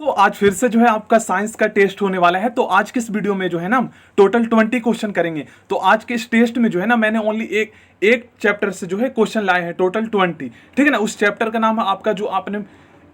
तो आज फिर से जो है आपका साइंस का टेस्ट होने वाला है। तो आज के इस वीडियो में जो है ना हम टोटल 20 क्वेश्चन करेंगे। तो आज के इस टेस्ट में जो है ना मैंने ओनली एक चैप्टर से जो है क्वेश्चन लाए हैं, टोटल 20। ठीक है ना। उस चैप्टर का नाम है आपका, जो आपने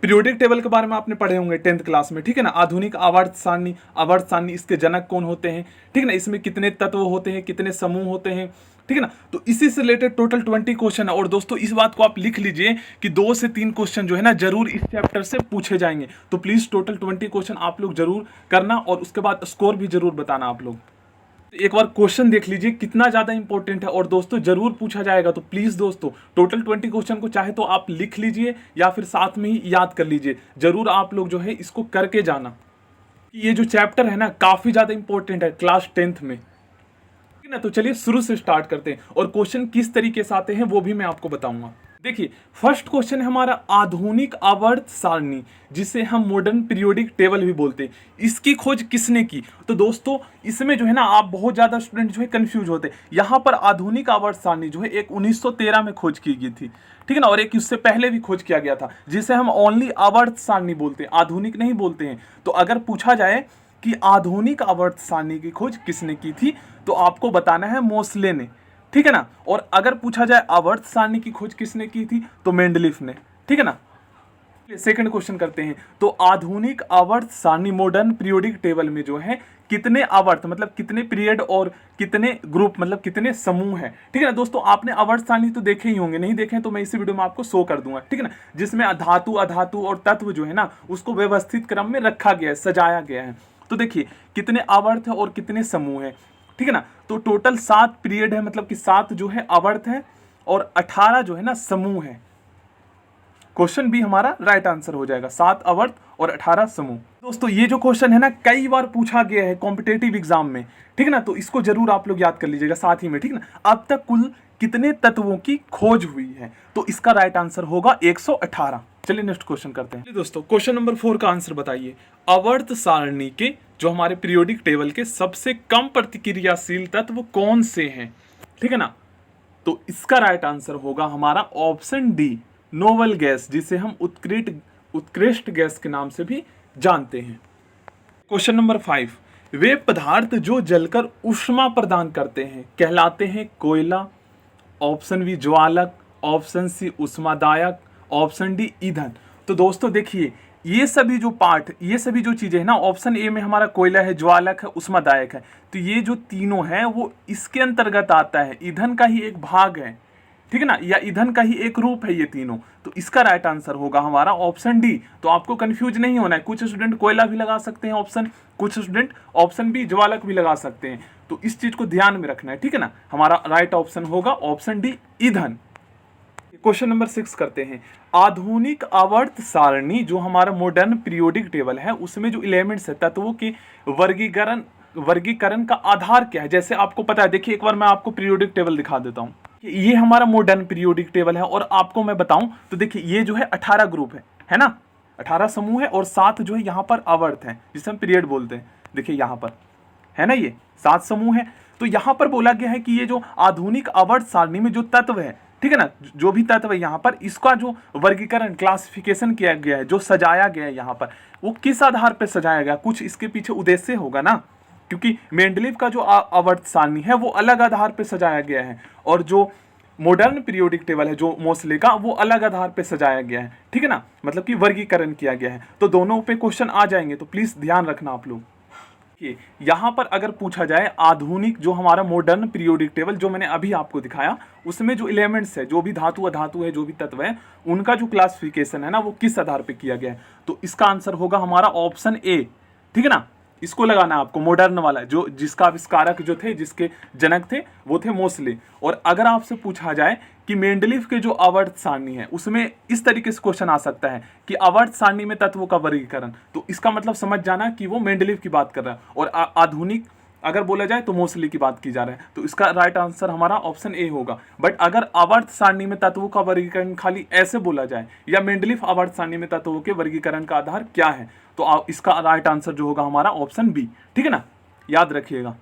पीरियोडिक टेबल के बारे में आपने पढ़े होंगे 10th क्लास में। ठीक है ना। आधुनिक आवर्त सारणी, इसके जनक कौन होते हैं, ठीक है ना, इसमें कितने तत्व होते हैं, कितने समूह होते हैं, ठीक है ना। तो इसी से रिलेटेड टोटल 20 क्वेश्चन है। और दोस्तों इस बात को आप लिख लीजिए कि 2 से 3 क्वेश्चन जो है ना जरूर इस चैप्टर से पूछे जाएंगे। तो प्लीज टोटल 20 क्वेश्चन आप लोग जरूर करना और उसके बाद स्कोर भी जरूर बताना आप लोग। तो एक बार क्वेश्चन देख लीजिए कितना ज्यादा इंपॉर्टेंट है और दोस्तों जरूर पूछा जाएगा। तो प्लीज दोस्तों टोटल 20 क्वेश्चन को चाहे तो आप लिख लीजिए या फिर साथ में ही याद कर लीजिए। जरूर आप लोग जो है इसको करके जाना कि ये जो चैप्टर है ना काफी ज्यादा इंपॉर्टेंट है क्लास 10th में। ठीक है ना। तो चलिए शुरू से स्टार्ट करते हैं और क्वेश्चन किस तरीके से आते हैं वो भी मैं आपको बताऊंगा। देखिए फर्स्ट क्वेश्चन है हमारा आधुनिक आवर्त सारणी, जिसे हम मॉडर्न पीरियोडिक टेबल भी बोलते हैं। इसकी खोज किसने की? तो दोस्तों इसमें जो है ना आप बहुत ज्यादा स्टूडेंट जो है कंफ्यूज होते हैं। यहाँ पर आधुनिक आवर्त सारणी जो है एक 1913 में खोज की गई थी, ठीक है ना, और एक उससे पहले भी खोज किया गया था, जिसे हम ओनली आवर्त सारणी बोलते हैं, आधुनिक नहीं बोलते हैं। तो अगर पूछा जाए कि आधुनिक आवर्त सारणी की खोज किसने की थी तो आपको बताना है मोसले ने, ठीक है ना। और अगर पूछा जाए आवर्त सारणी की खोज किसने की थी तो मेंडलीफ ने, ठीक है ना। सेकंड क्वेश्चन करते हैं। तो आधुनिक आवर्त सारणी मॉडर्न पीरियोडिक टेबल में जो है कितने आवर्त मतलब कितने पीरियड और कितने ग्रुप मतलब कितने समूह हैं, ठीक है ना। दोस्तों आपने आवर्त सारणी तो देखे ही होंगे, नहीं देखे तो मैं इसी वीडियो में आपको शो कर दूंगा, ठीक है ना, जिसमें धातु अधातु और तत्व जो है ना उसको व्यवस्थित क्रम में रखा गया है, सजाया गया है। तो देखिए कितने आवर्त है और कितने समूह है, ठीक है ना। तो टोटल 7 पीरियड है, मतलब कि 7 जो है आवर्त है और 18 जो है ना समूह है। क्वेश्चन भी हमारा राइट आंसर हो जाएगा, 7 आवर्त और 18 समूह। दोस्तों ये जो क्वेश्चन है ना कई बार पूछा गया है कॉम्पिटेटिव एग्जाम में, ठीक है ना। तो इसको जरूर आप लोग याद कर लीजिएगा साथ ही में, ठीक है ना। अब तक कुल कितने तत्वों की खोज हुई है? तो इसका राइट आंसर होगा 118। चलिए नेक्स्ट क्वेश्चन करते हैं। दोस्तों क्वेश्चन नंबर 4 का आंसर बताइए। आवर्त सारणी के जो हमारे पीरियोडिक टेबल के सबसे कम प्रतिक्रियाशील तत्व कौन से हैं, ठीक है ना। तो इसका राइट आंसर होगा हमारा ऑप्शन डी, नोबल गैस, जिसे हम उत्कृष्ट गैस के नाम से भी जानते हैं। क्वेश्चन नंबर 5, वे पदार्थ जो जलकर ऊष्मा प्रदान करते हैं कहलाते हैं कोयला, ऑप्शन बी ज्वालक, ऑप्शन सी ऊष्मादायक, ऑप्शन डी ईंधन। तो दोस्तों देखिए ये सभी जो पार्ट, ये सभी जो चीजें हैं ना, ऑप्शन ए में हमारा कोयला है, ज्वालक है, ऊष्मादायक है, तो ये जो तीनों हैं वो इसके अंतर्गत आता है, ईंधन का ही एक भाग है, ठीक है ना, या ईंधन का ही एक रूप है ये तीनों। तो इसका राइट आंसर होगा हमारा ऑप्शन डी। तो आपको कंफ्यूज नहीं होना है, कुछ स्टूडेंट कोयला भी लगा सकते हैं ऑप्शन, कुछ स्टूडेंट ऑप्शन बी ज्वालक भी लगा सकते हैं। तो इस चीज को ध्यान में रखना है, ठीक है ना। हमारा राइट ऑप्शन होगा ऑप्शन डी, ईंधन। क्वेश्चन नंबर 6 करते हैं। आधुनिक आवर्त सारणी जो हमारा मॉडर्न पीरियोडिक टेबल है उसमें जो एलिमेंट्स है, तत्वों के वर्गीकरण का आधार क्या है? जैसे आपको पता है, देखिए एक बार मैं आपको पीरियोडिक टेबल दिखा देता हूं। ये हमारा मॉडर्न पीरियोडिक टेबल है और आपको मैं बताऊं तो देखिए ये जो है 18 ग्रुप है ना, 18 समूह है और 7 जो है यहाँ पर आवर्त है जिसे हम पीरियड बोलते हैं। देखिए यहाँ पर है ना ये 7 समूह है। तो यहाँ पर बोला गया है कि ये जो आधुनिक आवर्त सारणी में जो तत्व है, ठीक है ना, जो भी तत्व है यहाँ पर, इसका जो वर्गीकरण क्लासिफिकेशन किया गया है, जो सजाया गया है यहाँ पर, वो किस आधार पर सजाया गया? कुछ इसके पीछे उद्देश्य होगा ना, क्योंकि मेंडलीव का जो आवर्त सारणी है वो अलग आधार पर सजाया गया है और जो मॉडर्न पीरियोडिक टेबल है जो मोसले का, वो अलग आधार पर सजाया गया है, ठीक है ना, मतलब कि वर्गीकरण किया गया है। तो दोनों पे क्वेश्चन आ जाएंगे, तो प्लीज ध्यान रखना आप लोग। यहां पर अगर पूछा जाए आधुनिक जो हमारा मॉडर्न पीरियोडिक टेबल जो मैंने अभी आपको दिखाया, उसमें जो एलिमेंट्स है, जो भी धातु अधातु है, जो भी तत्व है, उनका जो क्लासिफिकेशन है ना वो किस आधार पे किया गया है? तो इसका आंसर होगा हमारा ऑप्शन ए, ठीक है ना। इसको लगाना है आपको, मॉडर्न वाला, जो जिसका आविष्कारक जो थे, जिसके जनक थे वो थे मोसले। और अगर आपसे पूछा जाए कि मेंडलीव के जो आवर्त सारणी है उसमें इस तरीके से क्वेश्चन आ सकता है कि आवर्त सारणी में तत्वों का वर्गीकरण, तो इसका मतलब समझ जाना कि वो मेंडलीव की बात कर रहा है और आधुनिक अगर बोला जाए तो मोसले की बात की जा रहा है। तो इसका राइट आंसर हमारा ऑप्शन ए होगा। बट अगर आवर्त सारणी में तत्वों का वर्गीकरण खाली ऐसे बोला जाए या मेंडलीव आवर्त सारणी में तत्वों के वर्गीकरण का आधार क्या है, तो इसका राइट आंसर जो होगा हमारा ऑप्शन बी, ठीक है ना, याद रखिएगा।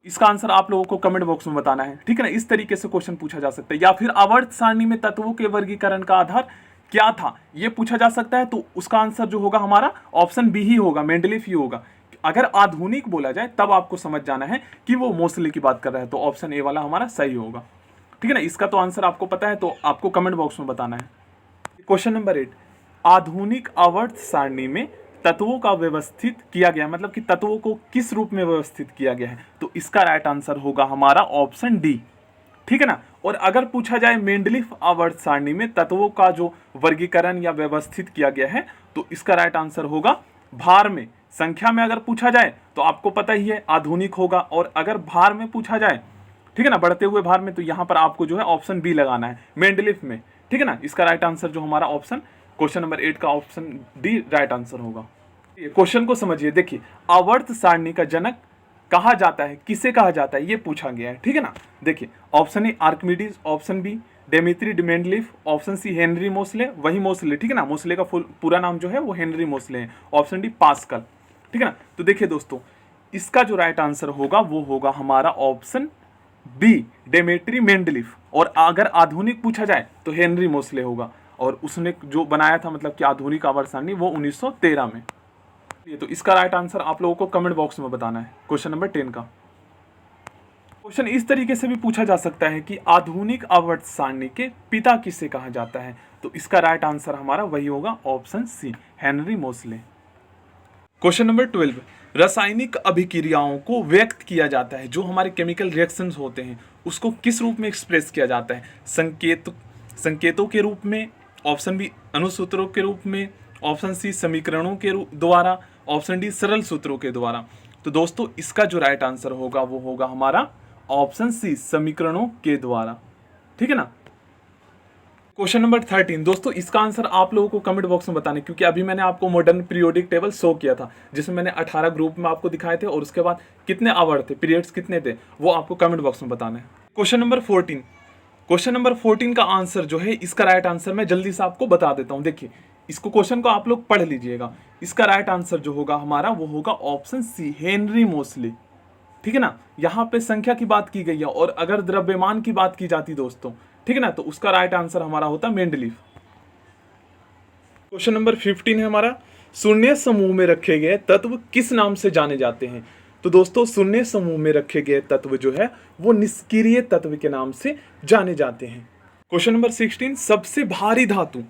इसका आंसर आप लोगों को कमेंट बॉक्स में बताना है, ठीक है ना। इस तरीके से क्वेश्चन पूछा जा सकता है। या फिर आवर्त सारणी में तत्वों के वर्गीकरण का आधार क्या था, ये पूछा जा सकता है। तो उसका आंसर जो होगा हमारा ऑप्शन बी ही होगा, मेंडलीफ ही होगा। अगर आधुनिक बोला जाए तब आपको समझ जाना है कि वो मोस्टली की बात कर रहा है, तो ऑप्शन ए वाला हमारा सही होगा। ठीक है ना, इसका तो आंसर आपको पता है, तो आपको कमेंट बॉक्स में बताना है। क्वेश्चन नंबर 8, आधुनिक आवर्त सारणी में तत्वों का व्यवस्थित किया गया, मतलब कि तत्वों को किस रूप में व्यवस्थित किया गया है, तो इसका राइट आंसर होगा हमारा ऑप्शन डी। ठीक है ना। और अगर पूछा जाए मेंडलीफ आवर्त सारणी में तत्वों का जो वर्गीकरण या व्यवस्थित किया गया है, तो इसका राइट आंसर होगा भार में। संख्या में अगर पूछा जाए तो आपको पता ही है आधुनिक होगा, और अगर भार में पूछा जाए, ठीक है ना, बढ़ते हुए भार में, तो यहां पर आपको जो है ऑप्शन बी लगाना है, मेंडलीफ में। ठीक है ना, इसका राइट आंसर जो हमारा ऑप्शन क्वेश्चन नंबर 8 का ऑप्शन डी राइट आंसर होगा। क्वेश्चन को समझिए, देखिए आवर्त सारणी का जनक कहा जाता है, किसे कहा जाता है, ये पूछा गया है। ठीक है ना, देखिए option A Archimedes, option B Dmitri Mendeleev, option C Henry Moseley, वही मोसले। ठीक है ना, मोसले का पूरा नाम जो है वो हेनरी मोसले है। Option D pascal. ठीक है ना, तो देखिए दोस्तों, इसका जो राइट आंसर होगा वो होगा हमारा ऑप्शन बी डेमित्री मेंडलीफ। और अगर आधुनिक पूछा जाए तो हेनरी मोसले होगा, और उसने जो बनाया था मतलब कि आधुनिक आवर्त सारणी वो 1913 में। तो इसका राइट आंसर आप लोगों को कमेंट बॉक्स में बताना है। क्वेश्चन नंबर 10 का क्वेश्चन इस तरीके से भी पूछा जा सकता है कि आधुनिक आवर्त सारणी के पिता किसे कहा जाता है, तो इसका राइट आंसर हमारा वही होगा option C, Henry Mosle. Question number 12, रासायनिक अभिक्रियाओं को व्यक्त किया जाता है, जो हमारे केमिकल रिएक्शंस होते हैं उसको किस रूप में एक्सप्रेस किया जाता है, संकेतों के रूप में, ऑप्शन बी अनुसूत्रों के रूप में, ऑप्शन सी समीकरणों के द्वारा, ऑप्शन डी सरल सूत्रों के द्वारा। तो दोस्तों इसका जो राइट आंसर होगा वो होगा हमारा ऑप्शन सी, समीकरणों के द्वारा। ठीक है ना। क्वेश्चन नंबर 13, दोस्तों इसका आंसर आप लोगों को कमेंट बॉक्स में बताना, क्योंकि अभी मैंने आपको मॉडर्न पीरियोडिक टेबल शो किया था, जिसमें मैंने 18 ग्रुप में आपको दिखाए थे, और उसके बाद कितने आवर थे, पीरियड्स कितने थे, वो आपको कमेंट बॉक्स में बताना है। क्वेश्चन नंबर 14, क्वेश्चन नंबर 14 का आंसर जो है, इसका राइट आंसर मैं जल्दी से आपको बता देता हूं। देखिए इसको, क्वेश्चन को आप लोग पढ़ लीजिएगा। इसका राइट आंसर जो होगा हमारा वो होगा ऑप्शन सी, हेनरी मोसले। ठीक है ना, यहां पे संख्या की बात की गई है, और अगर द्रव्यमान की बात की जाती दोस्तों, ठीक है ना, तो उसका राइट आंसर हमारा होता मेंडलीफ। क्वेश्चन नंबर 15 है हमारा, शून्य समूह में रखे गए तत्व किस नाम से जाने जाते हैं। तो दोस्तों शून्य समूह में रखे गए तत्व जो है वो निष्क्रिय तत्व के नाम से जाने जाते हैं। क्वेश्चन नंबर 16, सबसे भारी धातु,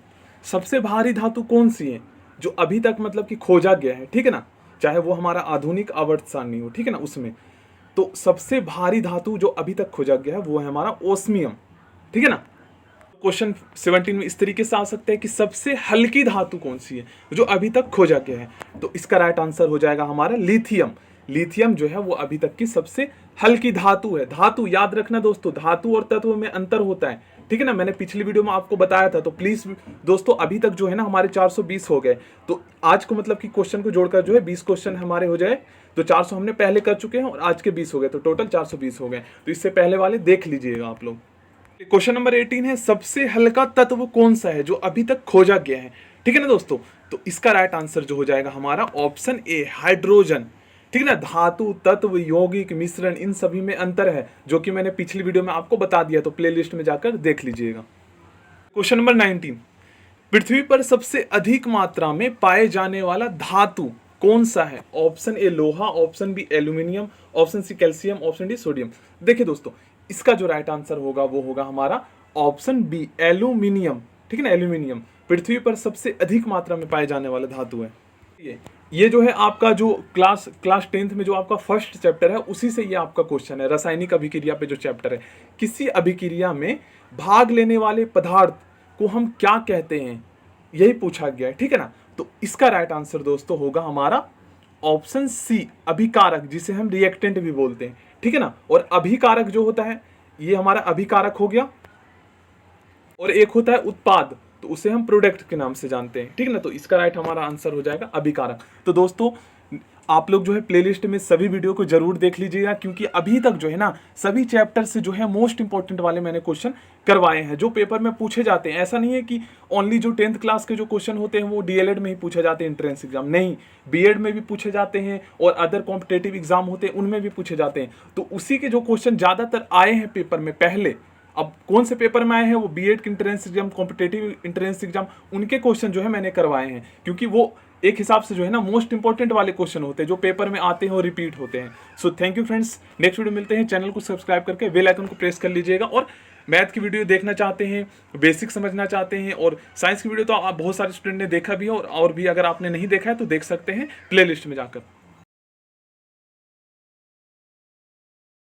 सबसे भारी धातु कौन सी है जो अभी तक मतलब कि खोजा गया है। ठीक है ना, चाहे वो हमारा आधुनिक आवर्त सारणी हो, ठीक है ना, उसमें तो सबसे भारी धातु जो अभी तक खोजा गया है वो है हमारा ओस्मियम। ठीक है ना। क्वेश्चन 17 में इस तरीके से आ सकता है कि सबसे हल्की धातु कौन सी है जो अभी तक खोजा गया है, तो इसका राइट आंसर हो जाएगा हमारा लिथियम। लिथियम जो है वो अभी तक की सबसे हल्की धातु है। धातु याद रखना दोस्तों, धातु और तत्व में अंतर होता है। ठीक है ना, मैंने पिछली वीडियो में आपको बताया था, तो प्लीज दोस्तों अभी तक जो है ना हमारे 420 हो गए, तो आज को मतलब कि क्वेश्चन को जोड़कर जो है 20 क्वेश्चन हमारे हो जाए, तो 400 हमने पहले कर चुके हैं और आज के 20 हो गए, तो टोटल 420 हो गए। तो इससे पहले वाले देख लीजिएगा आप लोग। क्वेश्चन नंबर 18 है, सबसे हल्का तत्व कौन सा है जो अभी तक खोजा गया है। ठीक है ना दोस्तों, तो इसका राइट आंसर जो हो जाएगा हमारा ऑप्शन ए, हाइड्रोजन। ठीक है ना, धातु, तत्व, यौगिक, मिश्रण, इन सभी में अंतर है, जो कि मैंने पिछली वीडियो में आपको बता दिया, तो प्लेलिस्ट में जाकर देख लीजिएगा। क्वेश्चन नंबर 19, पृथ्वी पर सबसे अधिक मात्रा में पाए जाने वाला धातु कौन सा है। ऑप्शन ए लोहा, option B aluminium, option C calcium, option D sodium. देखिए दोस्तों इसका जो राइट आंसर होगा वो होगा हमारा ऑप्शन बी, एल्यूमिनियम। ठीक है ना, एल्यूमिनियम पृथ्वी पर सबसे अधिक मात्रा में पाए जाने वाला धातु है। ये जो है आपका जो क्लास 10th में जो आपका फर्स्ट चैप्टर है, उसी से ये आपका क्वेश्चन है, रासायनिक अभिक्रिया पे जो चैप्टर है। किसी अभिक्रिया में भाग लेने वाले पदार्थ को हम क्या कहते हैं, यही पूछा गया है। ठीक है ना, तो इसका राइट आंसर दोस्तों होगा हमारा ऑप्शन सी, अभिकारक, जिसे हम रिएक्टेंट भी बोलते हैं। ठीक है ना, और अभिकारक जो होता है ये हमारा अभिकारक हो गया, और एक होता है उत्पाद, तो उसे हम प्रोडक्ट के नाम से जानते हैं। ठीक है ना, तो इसका राइट हमारा आंसर हो जाएगा अभिकारक। तो दोस्तों आप लोग जो है प्लेलिस्ट में सभी वीडियो को जरूर देख लीजिएगा, क्योंकि अभी तक जो है ना सभी चैप्टर से जो है मोस्ट इंपॉर्टेंट वाले मैंने क्वेश्चन करवाए हैं, जो पेपर में पूछे जाते हैं। ऐसा नहीं है कि ओनली जो 10th क्लास के जो क्वेश्चन होते हैं वो डीएलएड में ही पूछे जाते हैं एंट्रेंस एग्जाम, नहीं, बीएड में भी पूछे जाते हैं, और अदर कॉम्पिटेटिव एग्जाम होते हैं उनमें भी पूछे जाते हैं। तो उसी के जो क्वेश्चन ज्यादातर आए हैं पेपर में पहले, अब कौन से पेपर में आए हैं, वो बीएड के entrance exam, competitive entrance exam, उनके क्वेश्चन जो है मैंने करवाए हैं, क्योंकि वो एक हिसाब से जो है ना मोस्ट इंपॉर्टेंट वाले क्वेश्चन होते हैं जो पेपर में आते हैं और रिपीट होते हैं। So thank you friends, next video मिलते हैं। चैनल को सब्सक्राइब करके बेल आइकन को प्रेस कर लीजिएगा, और मैथ की वीडियो देखना चाहते हैं, बेसिक समझना चाहते हैं, और साइंस की वीडियो तो आप बहुत सारे स्टूडेंट ने देखा भी है, और भी अगर आपने नहीं देखा है तो देख सकते हैं प्लेलिस्ट में जाकर।